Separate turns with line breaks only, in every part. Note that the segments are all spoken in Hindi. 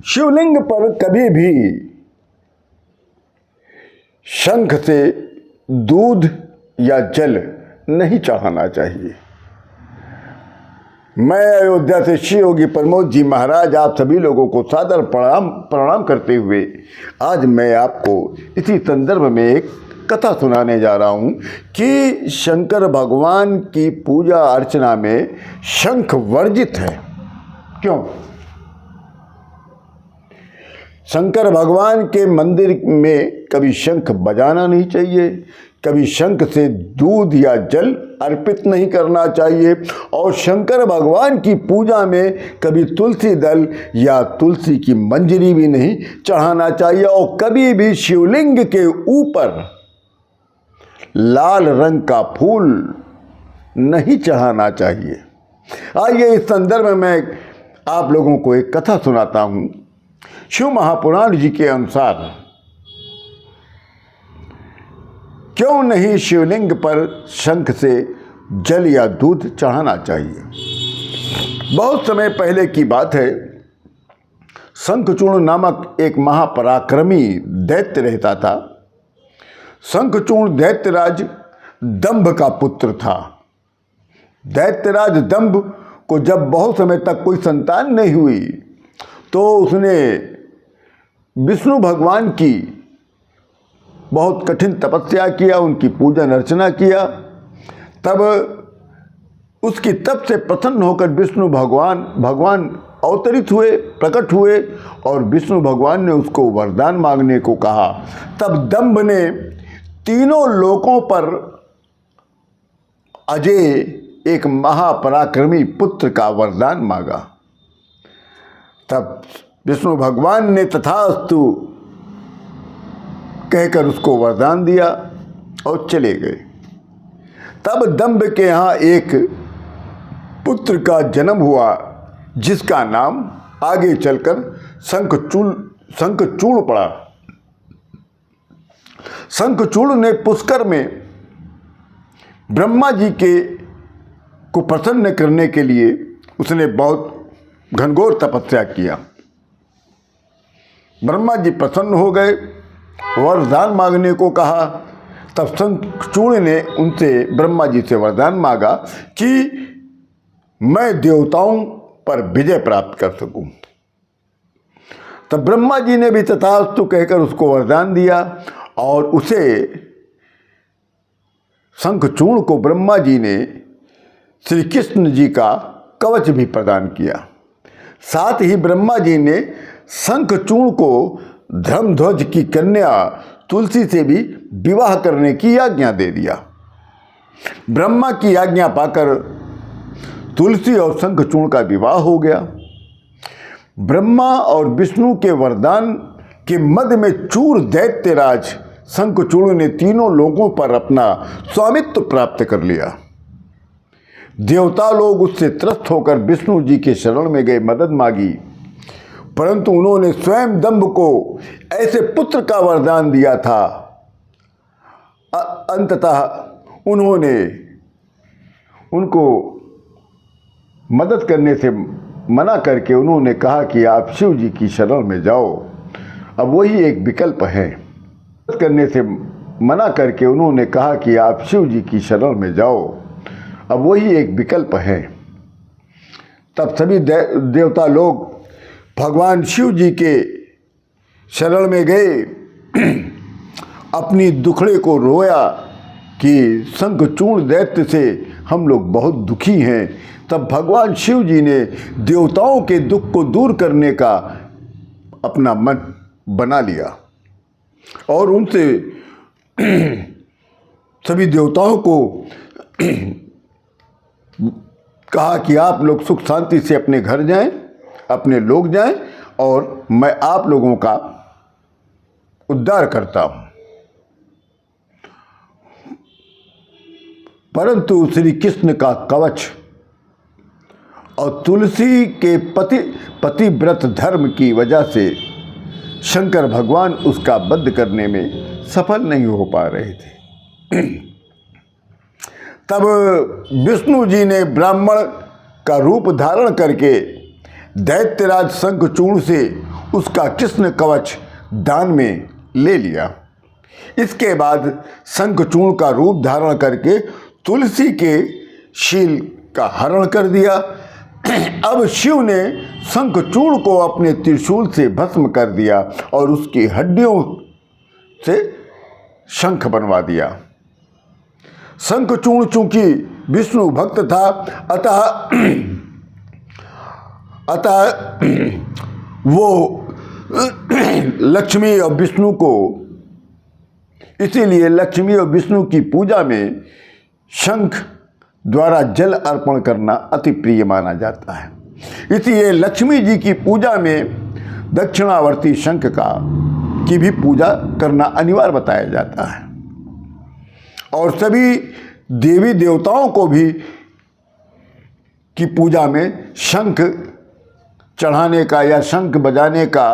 शिवलिंग पर कभी भी शंख से दूध या जल नहीं चढ़ाना चाहिए। मैं अयोध्या से श्री योगी प्रमोद जी महाराज आप सभी लोगों को सादर प्रणाम करते हुए आज मैं आपको इसी संदर्भ में एक कथा सुनाने जा रहा हूं कि शंकर भगवान की पूजा अर्चना में शंख वर्जित है। क्यों? शंकर भगवान के मंदिर में कभी शंख बजाना नहीं चाहिए, कभी शंख से दूध या जल अर्पित नहीं करना चाहिए और शंकर भगवान की पूजा में कभी तुलसी दल या तुलसी की मंजरी भी नहीं चढ़ाना चाहिए और कभी भी शिवलिंग के ऊपर लाल रंग का फूल नहीं चढ़ाना चाहिए। आइए इस संदर्भ में मैं आप लोगों को एक कथा सुनाता हूं। शिव महापुराण जी के अनुसार क्यों नहीं शिवलिंग पर शंख से जल या दूध चढ़ाना चाहिए। बहुत समय पहले की बात है, शंखचूर्ण नामक एक महापराक्रमी दैत्य रहता था। शंखचूर्ण दैत्यराज दंभ का पुत्र था। दैत्यराज दंभ को जब बहुत समय तक कोई संतान नहीं हुई तो उसने विष्णु भगवान की बहुत कठिन तपस्या किया, उनकी पूजन अर्चना किया। तब उसकी तप से प्रसन्न होकर विष्णु भगवान अवतरित हुए, प्रकट हुए और विष्णु भगवान ने उसको वरदान मांगने को कहा। तब दंभ ने तीनों लोकों पर अजय एक महापराक्रमी पुत्र का वरदान मांगा। तब विष्णु भगवान ने तथास्तु कहकर उसको वरदान दिया और चले गए। तब दंभ के यहाँ एक पुत्र का जन्म हुआ जिसका नाम आगे चलकर शंखचूड़ पड़ा। शंखचूड़ ने पुष्कर में ब्रह्मा जी को प्रसन्न करने के लिए उसने बहुत घनघोर तपस्या किया। ब्रह्मा जी प्रसन्न हो गए, वरदान मांगने को कहा। तब शंखचूड़ ने उनसे ब्रह्मा जी से वरदान मांगा कि मैं देवताओं पर विजय प्राप्त कर सकूं। तब ब्रह्मा जी ने भी तथास्तु कहकर उसको वरदान दिया और उसे शंखचूड़ को ब्रह्मा जी ने श्री कृष्ण जी का कवच भी प्रदान किया। साथ ही ब्रह्मा जी ने शंखचूड़ को धर्मध्वज की कन्या तुलसी से भी विवाह करने की आज्ञा दे दिया। ब्रह्मा की आज्ञा पाकर तुलसी और शंखचूड़ का विवाह हो गया। ब्रह्मा और विष्णु के वरदान के मध्य में चूर दैत्यराज शंखचूड़ ने तीनों लोगों पर अपना स्वामित्व प्राप्त कर लिया। देवता लोग उससे त्रस्त होकर विष्णु जी के शरण में गए, मदद मांगी, परंतु उन्होंने स्वयं दंभ को ऐसे पुत्र का वरदान दिया था। अंततः उन्होंने उनको मदद करने से मना करके उन्होंने कहा कि आप शिव जी की शरण में जाओ, अब वही एक विकल्प है। मदद करने से मना करके उन्होंने कहा कि आप शिव जी की शरण में जाओ, अब वही एक विकल्प है। तब सभी देवता लोग भगवान शिव जी के शरण में गए, अपनी दुखड़े को रोया कि शंखचूड़ दैत्य से हम लोग बहुत दुखी हैं। तब भगवान शिव जी ने देवताओं के दुख को दूर करने का अपना मन बना लिया और उनसे सभी देवताओं को कहा कि आप लोग सुख शांति से अपने घर जाएं, अपने लोग जाएं और मैं आप लोगों का उद्धार करता हूं। परंतु श्री कृष्ण का कवच और तुलसी के पतिव्रत धर्म की वजह से शंकर भगवान उसका वध करने में सफल नहीं हो पा रहे थे। तब विष्णु जी ने ब्राह्मण का रूप धारण करके दैत्यराज शंखचूड़ से उसका कृष्ण कवच दान में ले लिया। इसके बाद शंखचूर्ण का रूप धारण करके तुलसी के शील का हरण कर दिया। अब शिव ने शंखचूर्ण को अपने त्रिशूल से भस्म कर दिया और उसकी हड्डियों से शंख बनवा दिया। शंखचूर्ण चूंकि विष्णु भक्त था, अतः वो लक्ष्मी और विष्णु को, इसीलिए लक्ष्मी और विष्णु की पूजा में शंख द्वारा जल अर्पण करना अति प्रिय माना जाता है। इसलिए लक्ष्मी जी की पूजा में दक्षिणावर्ती शंख की भी पूजा करना अनिवार्य बताया जाता है। और सभी देवी देवताओं को भी की पूजा में शंख चढ़ाने का या शंख बजाने का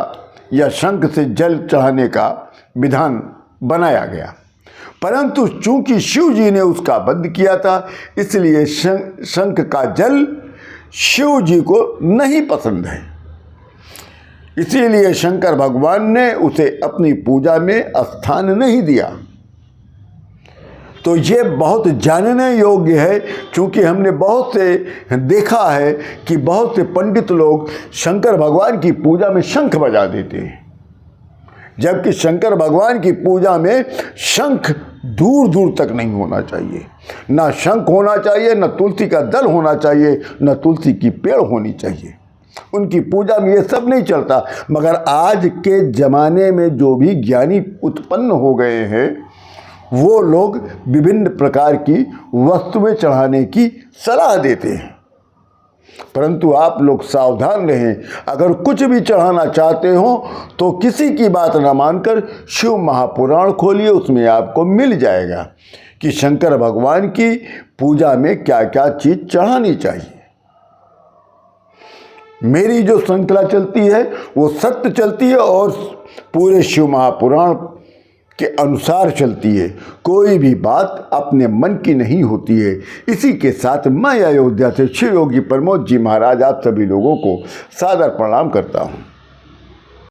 या शंख से जल चढ़ाने का विधान बनाया गया। परंतु चूंकि शिव जी ने उसका बंद किया था, इसलिए शंख का जल शिव जी को नहीं पसंद है। इसीलिए शंकर भगवान ने उसे अपनी पूजा में स्थान नहीं दिया। तो ये बहुत जानने योग्य है, क्योंकि हमने बहुत से देखा है कि बहुत से पंडित लोग शंकर भगवान की पूजा में शंख बजा देते हैं, जबकि शंकर भगवान की पूजा में शंख दूर दूर तक नहीं होना चाहिए। ना शंख होना चाहिए, न तुलसी का दल होना चाहिए, न तुलसी की पेड़ होनी चाहिए। उनकी पूजा में ये सब नहीं चलता। मगर आज के ज़माने में जो भी ज्ञानी उत्पन्न हो गए हैं, वो लोग विभिन्न प्रकार की वस्तुएं चढ़ाने की सलाह देते हैं। परंतु आप लोग सावधान रहें। अगर कुछ भी चढ़ाना चाहते हो तो किसी की बात न मानकर शिव महापुराण खोलिए, उसमें आपको मिल जाएगा कि शंकर भगवान की पूजा में क्या क्या चीज़ चढ़ानी चाहिए। मेरी जो श्रृंखला चलती है वो सत्य चलती है और पूरे शिव महापुराण के अनुसार चलती है। कोई भी बात अपने मन की नहीं होती है। इसी के साथ मैं अयोध्या से शिव योगी प्रमोद जी महाराज आप सभी लोगों को सादर प्रणाम करता हूँ।